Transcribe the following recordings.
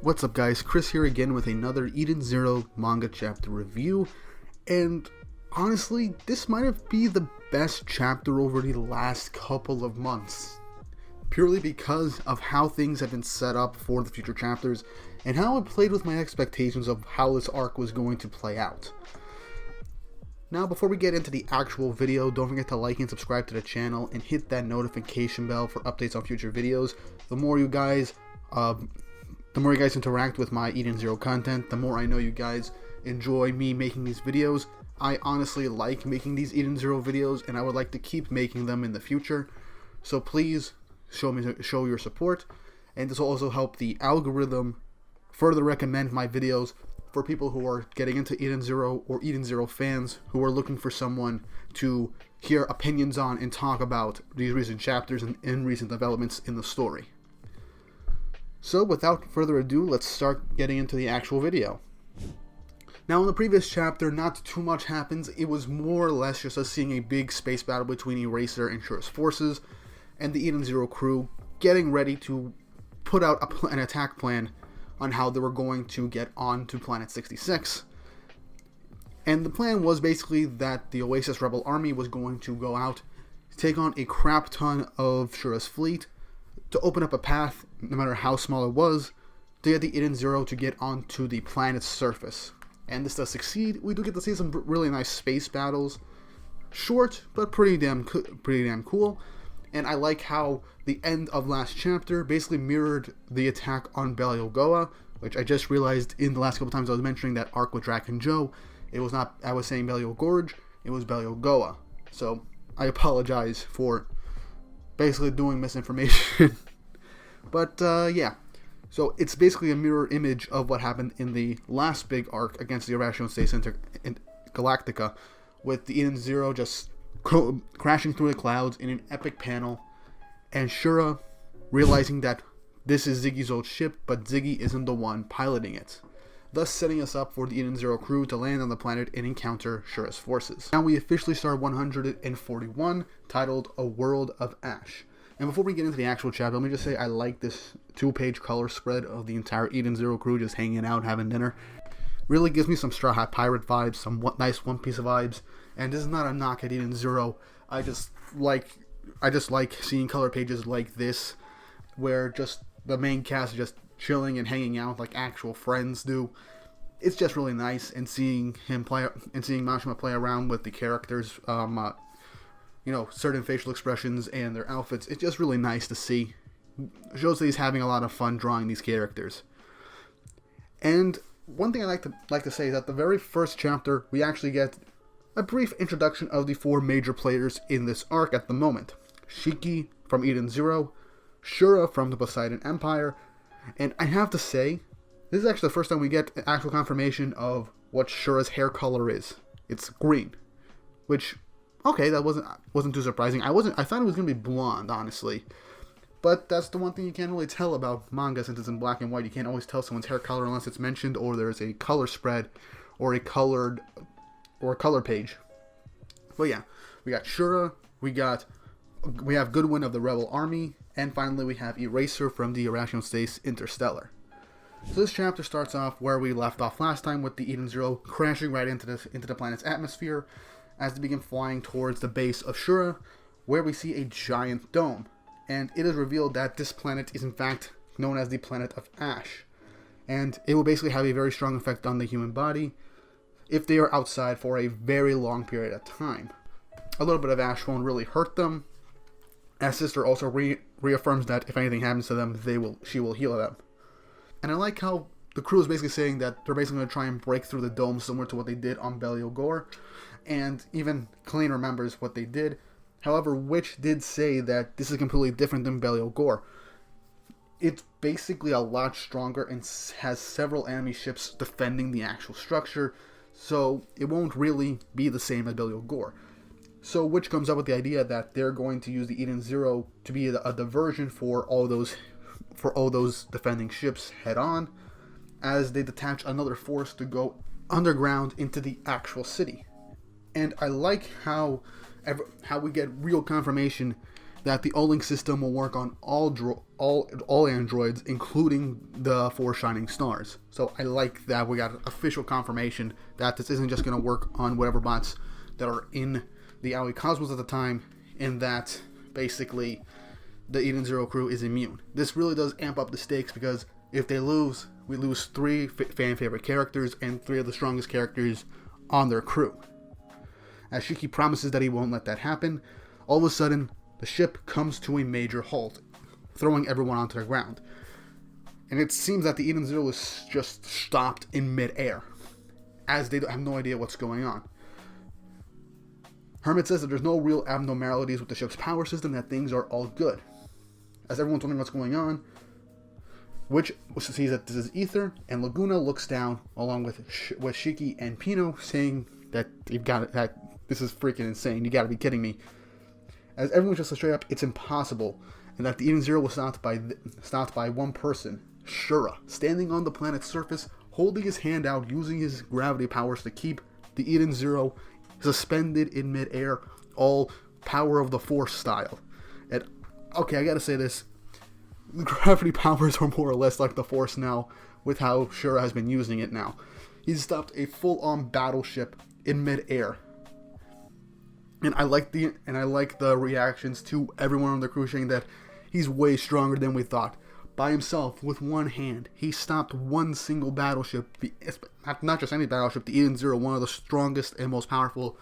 What's up guys, Chris here again with another Eden Zero manga chapter review, and honestly, this might be the best chapter over the last couple of months, purely because of how things have been set up for the future chapters, and how it played with my expectations of how this arc was going to play out. Now, before we get into the actual video, don't forget to like and subscribe to the channel, and hit that notification bell for updates on future videos. The more you guys interact with my Eden Zero content, the more I know you guys enjoy me making these videos. I honestly like making these Eden Zero videos, and I would like to keep making them in the future. So please show your support, and this will also help the algorithm further recommend my videos for people who are getting into Eden Zero or Eden Zero fans who are looking for someone to hear opinions on and talk about these recent chapters and recent developments in the story. So without further ado, let's start getting into the actual video. Now, in the previous chapter, not too much happens. It was more or less just us seeing a big space battle between Eraser and Shura'S forces, and the Eden Zero crew getting ready to put out an attack plan on how they were going to get on to Planet 66. And the plan was basically that the Oasis Rebel Army was going to go out, take on a crap ton of Shura'S fleet, to open up a path, no matter how small it was, to get the Eden Zero to get onto the planet's surface. And this does succeed. We do get to see some really nice space battles. Short, but pretty damn cool. And I like how the end of last chapter basically mirrored the attack on Beliogoa, which I just realized in the last couple times I was mentioning that arc with Drac and Joe. It was not, I was saying Beliogorge, it was Beliogoa. So I apologize for basically doing misinformation. But yeah, so it's basically a mirror image of what happened in the last big arc against the Irrational Space Galactica, with the Eden Zero just crashing through the clouds in an epic panel, and Shura realizing that this is Ziggy's old ship, but Ziggy isn't the one piloting it, thus setting us up for the Eden Zero crew to land on the planet and encounter Shura'S forces. Now we officially start 141, titled A World of Ash. And before we get into the actual chapter, let me just say I like this 2-page color spread of the entire Eden Zero crew just hanging out, having dinner. Really gives me some Straw Hat Pirate vibes, some nice One Piece vibes. And this is not a knock at Eden Zero. I just like seeing color pages like this, where just the main cast is just chilling and hanging out like actual friends do. It's just really nice, and seeing him play and seeing Mashima play around with the characters, certain facial expressions and their outfits. It's just really nice to see. It shows that he's having a lot of fun drawing these characters. And one thing I like to say is that the very first chapter we actually get a brief introduction of the 4 major players in this arc at the moment. Shiki from Eden Zero, Shura from the Poseidon Empire, and I have to say, this is actually the first time we get actual confirmation of what Shura's hair color is. It's green, which, okay, that wasn't too surprising. I thought it was gonna be blonde, honestly, but that's the one thing you can't really tell about manga since it's in black and white. You can't always tell someone's hair color unless it's mentioned, or there's a color spread, or a color page. But yeah, we got Shura, we have Goodwin of the Rebel Army, and finally we have Eraser from the Irrational Space Interstellar. So this chapter starts off where we left off last time, with the Eden Zero crashing right into the planet's atmosphere as they begin flying towards the base of Shura, where we see a giant dome. And it is revealed that this planet is in fact known as the Planet of Ash, and it will basically have a very strong effect on the human body if they are outside for a very long period of time. A little bit of ash won't really hurt them, as Sister also reaffirms that if anything happens to them, she will heal them. And I like how the crew is basically saying that they're basically going to try and break through the dome, similar to what they did on Beliogor, and even Klein remembers what they did. However, Witch did say that this is completely different than Beliogor. It's basically a lot stronger and has several enemy ships defending the actual structure, so it won't really be the same as Beliogor. So Witch comes up with the idea that they're going to use the Eden Zero to be a diversion for all those defending ships head on, as they detach another force to go underground into the actual city. And I like how we get real confirmation that the O-Link system will work on all androids, including the 4 shining stars. So I like that we got official confirmation that this isn't just going to work on whatever bots that are in the Aoi Cosmos at the time, and that basically the Eden Zero crew is immune. This really does amp up the stakes, because if they lose, we lose 3 fan favorite characters and 3 of the strongest characters on their crew. As Shiki promises that he won't let that happen, all of a sudden the ship comes to a major halt, throwing everyone onto the ground. And it seems that the Eden Zero is just stopped in mid-air, as they have no idea what's going on. Hermit says that there's no real abnormalities with the ship's power system, that things are all good. As everyone's wondering what's going on, Witch sees that this is ether, and Laguna looks down along with Shiki and Pino, saying that this is freaking insane. You gotta be kidding me. As everyone's just straight up, it's impossible, and that the Eden Zero was stopped by one person, Shura, standing on the planet's surface, holding his hand out, using his gravity powers to keep the Eden Zero suspended in midair, all power of the Force style. And okay, I gotta say this. The gravity powers are more or less like the Force now, with how Shura has been using it now. He's stopped a full-on battleship in mid-air. And I like the reactions to everyone on the crew saying that he's way stronger than we thought. By himself, with one hand, he stopped one single battleship, not just any battleship, the Eden Zero, one of the strongest and most powerful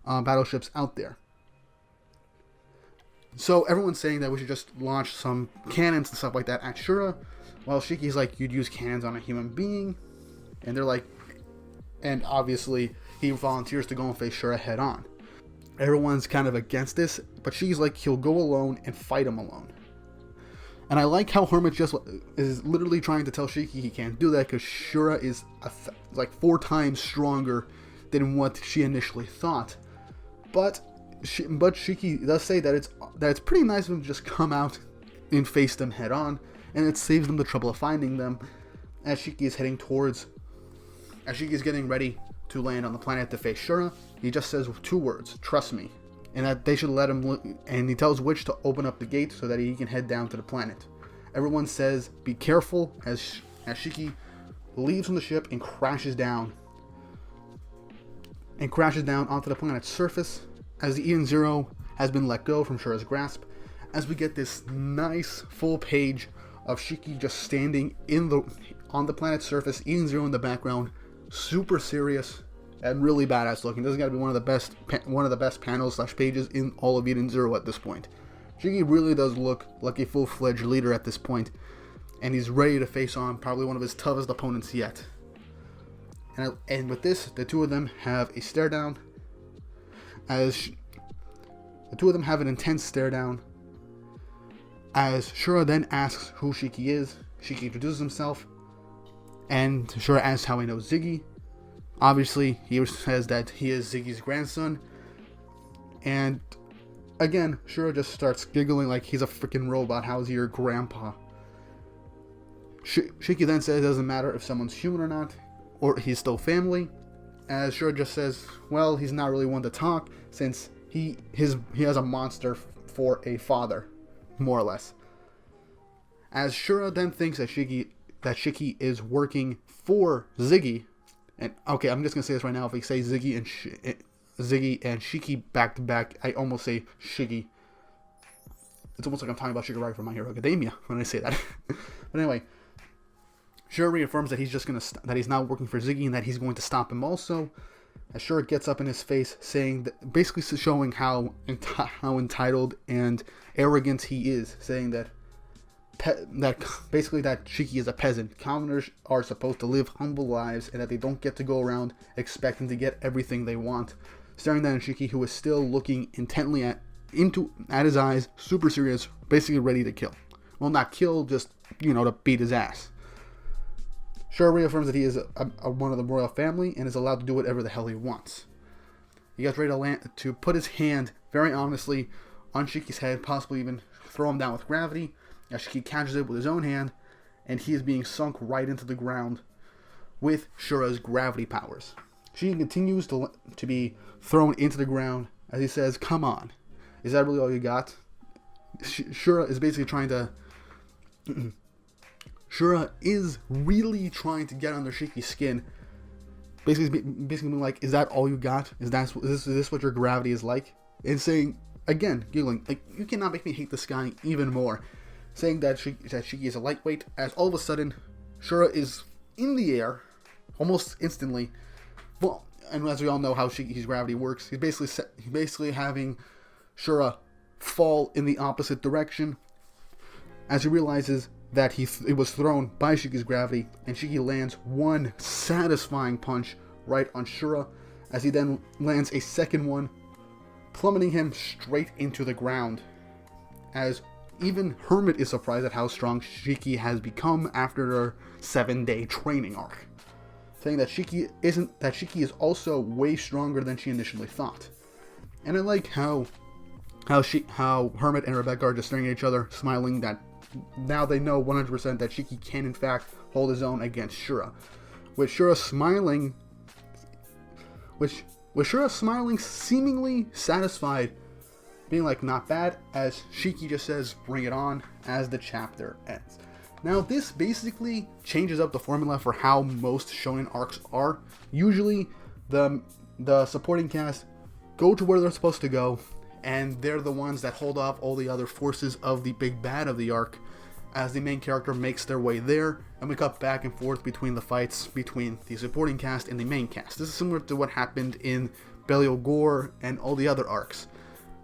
battleships out there. So everyone's saying that we should just launch some cannons and stuff like that at Shura, while Shiki's like, you'd use cannons on a human being, and they're like, and obviously he volunteers to go and face Shura head on. Everyone's kind of against this, but Shiki's like, he'll go alone and fight him alone. And I like how Hermit just is literally trying to tell Shiki he can't do that, because Shura is like 4 times stronger than what she initially thought. But Shiki does say that it's pretty nice of him to just come out and face them head on, and it saves them the trouble of finding them. As Shiki is getting ready to land on the planet to face Shura, he just says 2 words: trust me. And that they should let him, and he tells Witch to open up the gate so that he can head down to the planet. Everyone says be careful as Shiki leaves from the ship and crashes down onto the planet's surface, as the Eden Zero has been let go from Shura's grasp, as we get this nice full page of Shiki just standing on the planet's surface, Eden Zero in the background, super serious and really badass looking. This has got to be one of the best panels / pages in all of Eden Zero at this point. Shiki really does look like a full-fledged leader at this point, and he's ready to face on probably one of his toughest opponents yet. And with this, the 2 of them have a stare down, as the 2 of them have an intense stare down, as Shura then asks who Shiki is. Shiki introduces himself, and Shura asks how he knows Ziggy. Obviously, he says that he is Ziggy's grandson, and again, Shura just starts giggling like he's a freaking robot. How's he your grandpa? Shiki then says it doesn't matter if someone's human or not, or he's still family, as Shura just says, well, he's not really one to talk, since he has a monster for a father, more or less. As Shura then thinks that Shiki is working for Ziggy, and okay, I'm just gonna say this right now. If we say Ziggy and Shiki back to back, I almost say Shiki. It's almost like I'm talking about Shiguragi from My Hero Academia when I say that. But anyway, Shura reaffirms that that he's not working for Ziggy and that he's going to stop him also. As Shura gets up in his face, saying that, basically showing how entitled and arrogant he is, saying that basically that Shiki is a peasant. Commoners are supposed to live humble lives, and that they don't get to go around expecting to get everything they want. Staring down at Shiki, who is still looking intently at his eyes, super serious, basically ready to kill. Well, not kill, just to beat his ass. Shura reaffirms that he is one of the royal family and is allowed to do whatever the hell he wants. He gets ready to put his hand very ominously on Shiki's head, possibly even throw him down with gravity, as Shiki catches it with his own hand, and he is being sunk right into the ground with Shura's gravity powers. Shiki continues to be thrown into the ground as he says, come on, is that really all you got? Shura is basically trying to... Shura is really trying to get under Shiki's skin. Basically being like, is that all you got? Is this what your gravity is like? And saying, again, giggling, like, you cannot make me hate this guy even more. Saying that Shiki is a lightweight, as all of a sudden, Shura is in the air, almost instantly. Well, and as we all know how Shiki's gravity works, he's basically having Shura fall in the opposite direction, as he realizes that it was thrown by Shiki's gravity, and Shiki lands one satisfying punch right on Shura, as he then lands a second one, plummeting him straight into the ground. As even Hermit is surprised at how strong Shiki has become after their 7-day training arc, saying that Shiki is also way stronger than she initially thought. And I like how Hermit and Rebecca are just staring at each other, smiling that now they know 100% that Shiki can in fact hold his own against Shura. With Shura smiling, seemingly satisfied, being like, not bad, as Shiki just says, bring it on, as the chapter ends. Now this basically changes up the formula for how most shonen arcs are. Usually the supporting cast go to where they're supposed to go, and they're the ones that hold off all the other forces of the big bad of the arc, as the main character makes their way there, and we cut back and forth between the fights between the supporting cast and the main cast. This is similar to what happened in Aoi War and all the other arcs.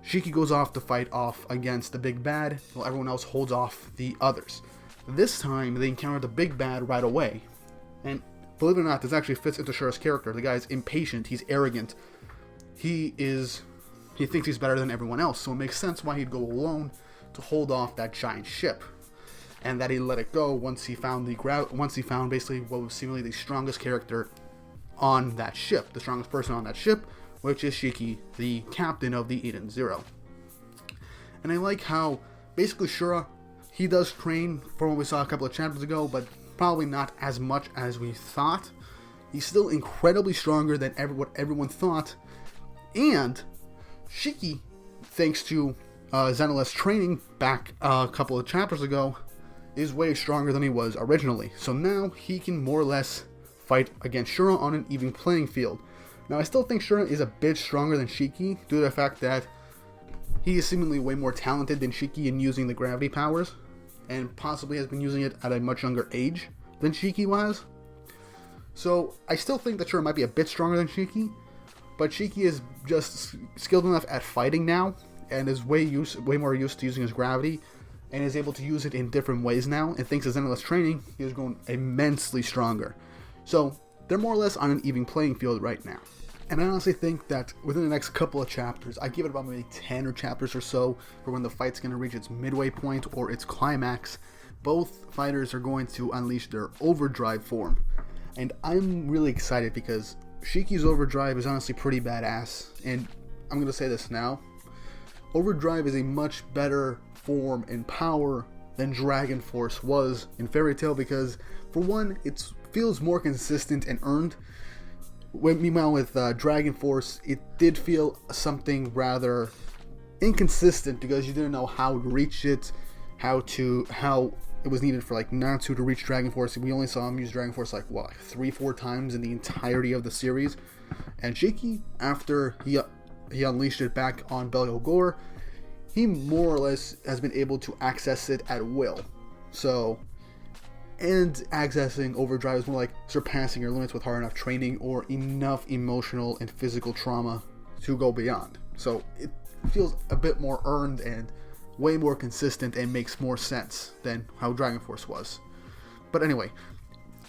Shiki goes off to fight off against the big bad, while everyone else holds off the others. This time, they encounter the big bad right away, and believe it or not, this actually fits into Shura's character. The guy's impatient, he's arrogant, he thinks he's better than everyone else, so it makes sense why he'd go alone to hold off that giant ship, and that he let it go once he found basically what was seemingly the strongest character on that ship, the strongest person on that ship, which is Shiki, the captain of the Eden Zero. And I like how basically Shura, he does train from what we saw a couple of chapters ago, but probably not as much as we thought. He's still incredibly stronger than what everyone thought, and Shiki, thanks to Zenoleth's training back a couple of chapters ago, is way stronger than he was originally. So now he can more or less fight against Shura on an even playing field. Now I still think Shura is a bit stronger than Shiki due to the fact that he is seemingly way more talented than Shiki in using the gravity powers, and possibly has been using it at a much younger age than Shiki was. So I still think that Shura might be a bit stronger than Shiki, but Shiki is just skilled enough at fighting now, and is way more used to using his gravity, and is able to use it in different ways now, and thanks to Zenoleth's training, he has grown immensely stronger. So they're more or less on an even playing field right now. And I honestly think that within the next couple of chapters, I give it about maybe 10 chapters or so for when the fight's going to reach its midway point or its climax, both fighters are going to unleash their overdrive form. And I'm really excited because Shiki's overdrive is honestly pretty badass, and I'm going to say this now. Overdrive is a much better form and power than Dragon Force was in Fairy Tail because, for one, it feels more consistent and earned. Meanwhile, with Dragon Force, it did feel something rather inconsistent because you didn't know how to reach it, how it was needed for like Natsu to reach Dragon Force. We only saw him use Dragon Force like 3-4 times in the entirety of the series. And Shiki, after he unleashed it back on Aoi War, he more or less has been able to access it at will. So, and accessing overdrive is more like surpassing your limits with hard enough training or enough emotional and physical trauma to go beyond. So it feels a bit more earned and way more consistent and makes more sense than how Dragon Force was. But anyway,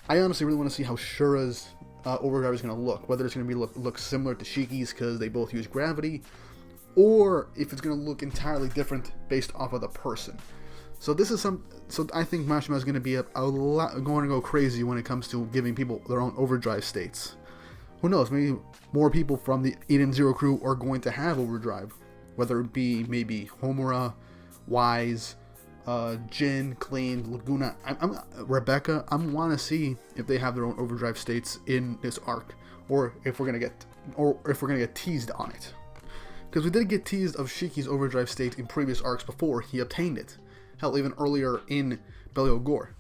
I honestly really want to see how Shura's overdrive is going to look. Whether it's going to look similar to Shiki's because they both use gravity, or if it's going to look entirely different based off of the person. So this is so I think Mashima is going to be going to go crazy when it comes to giving people their own overdrive states. Who knows? Maybe more people from the Eden Zero crew are going to have overdrive, whether it be maybe Homura, Wise, Jin, Clean, Laguna, Rebecca. I want to see if they have their own overdrive states in this arc, or if we're gonna get teased on it. Because we did get teased of Shiki's overdrive state in previous arcs before he obtained it. Hell, even earlier in Belial Gore.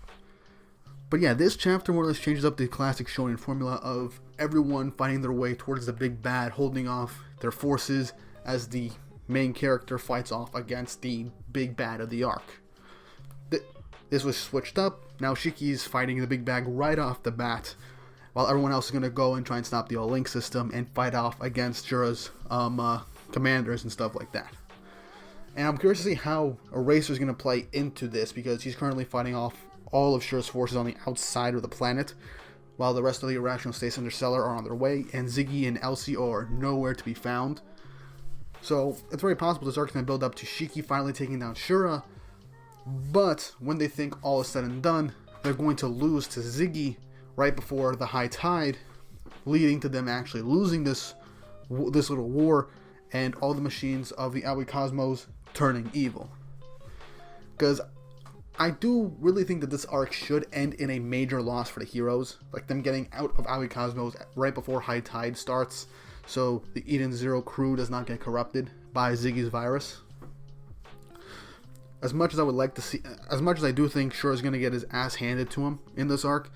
But yeah, this chapter more or less changes up the classic shonen formula of everyone fighting their way towards the big bad, holding off their forces as the main character fights off against the big bad of the arc. This was switched up. Now Shiki's fighting the big bad right off the bat, while everyone else is going to go and try and stop the all-link system and fight off against Shura'S commanders and stuff like that. And I'm curious to see how Eraser's going to play into this, because he's currently fighting off all of Shura'S forces on the outside of the planet, while the rest of the Irrational States Interstellar are on their way, and Ziggy and Elsie are nowhere to be found. So it's very possible this arc can build up to Shiki finally taking down Shura, but when they think all is said and done, they're going to lose to Ziggy right before the high tide, leading to them actually losing this little war, and all the machines of the Aoi Cosmos turning evil. Because I do really think that this arc should end in a major loss for the heroes, like them getting out of Aoi Cosmos right before high tide starts, so the Eden Zero crew does not get corrupted by Ziggy's virus. As much as I would like to see, as much as I do think Shura is going to get his ass handed to him in this arc,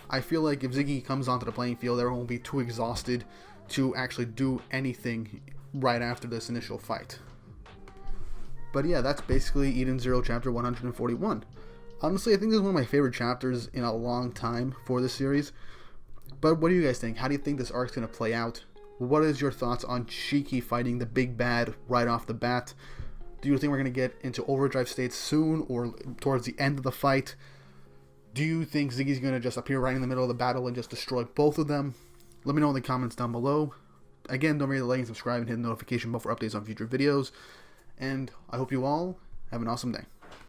I feel like if Ziggy comes onto the playing field, everyone will be too exhausted to actually do anything right after this initial fight. But yeah, that's basically Eden Zero Chapter 141. Honestly, I think this is one of my favorite chapters in a long time for this series. But what do you guys think? How do you think this arc's going to play out? What is your thoughts on Shiki fighting the big bad right off the bat? Do you think we're going to get into overdrive states soon or towards the end of the fight? Do you think Ziggy's going to just appear right in the middle of the battle and just destroy both of them? Let me know in the comments down below. Again, don't forget to like and subscribe and hit the notification bell for updates on future videos. And I hope you all have an awesome day.